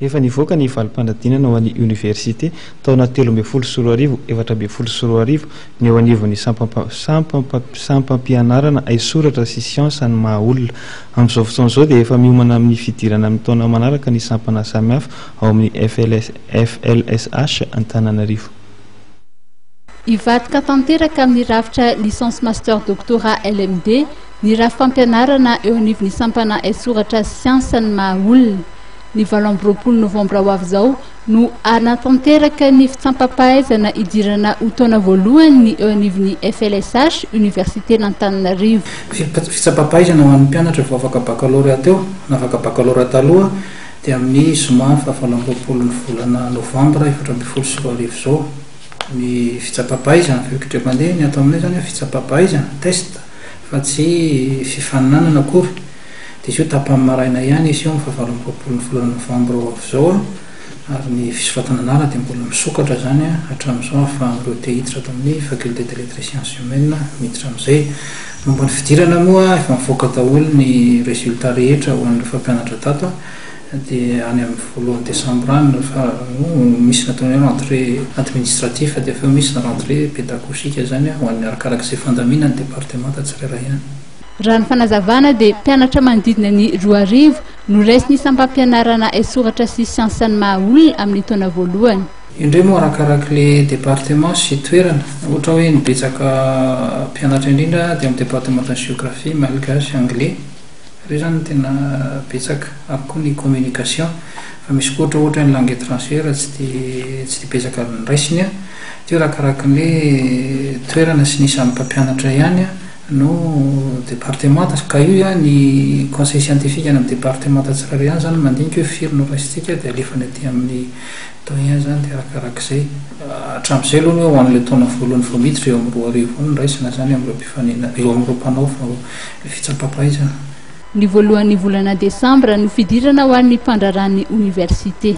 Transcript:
Efa nivoaka ny valim-panadinana ho an'ny université taona 13 efatra ny eo anivon'ny sampam-pianarana ay soratra sy siansa ny maha-olona. Amin'izao fotoana izao dia efa miomana amin'ny fidirana amin'ny taona manaraka ny sampana samihafa ao amin'ny FLSH Antananarivo. Ivadika tanteraka amin'ny rafitra licence master doctorat LMD ny rafim-pampianarana eo anivon'ny sampana ay soratra siansa ny maha-olona. Ny 20 novambra ho avy izao no anatanteraka ny fitsampam-pahaizana idirana ho taona voalohany eo anivon'ny FLSH Université n'Antananarivo. Fitsampam-pahaizana ho an'ny mpianatra vao afaka baccalauréat teo, nafaka baccalauréat taloha dia amin'ny zoma 20 ny volana novambra 2024 izao. Ny fitsampam-pahaizana feokitra mandeha ny atao aminay zany fitsampam-pahaizana test fa tsy fifaninanana akory. Dia izy io tapany maraina ihany izy io 20 ny volana novambra ho avy izao, ary ny fisofatanana dia mbola misokatra zany hatramin'izao ahafahan'ireo te hiditra ato amin'ny faculté de lettres et sciences humaines miditra amin'izay. Momba ny fidirana moa efa mivoaka daholo ny résultat rehetra ho an'ireo fampianatra tato dia any amin'ny 1 décembre any misy nataony rentrée administratif dia efa misy rentrée pédagogique zany ho an'ny arakarak'izay fandamina ny département tsirairay ihany. Raha ny fanazavana dia mpianatra manodidina ny 2,000 no resy ny sampam-pianarana ay soratra sy siansa ny maha-olona amin'ny taona voalohany. Indray moa arakarak'ilay département sy toerana, ohatra hoe nibetsaka mpianatra indrindra dia amin'ny département de géographie, malgache, anglais. Ireo zany tena betsaka, ary koa ny communication, fa misy koa ohatra ny langue étrangère tsy dia betsaka ny raisiny dia arakarak'ilay toerana sy ny isan'ny mpampianatra ihany no département ka io ny conseil scientifique any amin'ny département tsirairay ihany zany mandinika hoe firy no raisitsika dia alefany aty amin'ny doyen zany dia arakarak'izay hatramin'izay aloha ny ho an'ilay taona voalohany vao miditra eo amin'ny 2,000 ny raisina zany amin'ireo mpifanina eo amin'ireo mpanao fitsampam-pahaizana. Ny voalohan'ny volana desambra no fidirana ho an'ny mpandraran'ny université.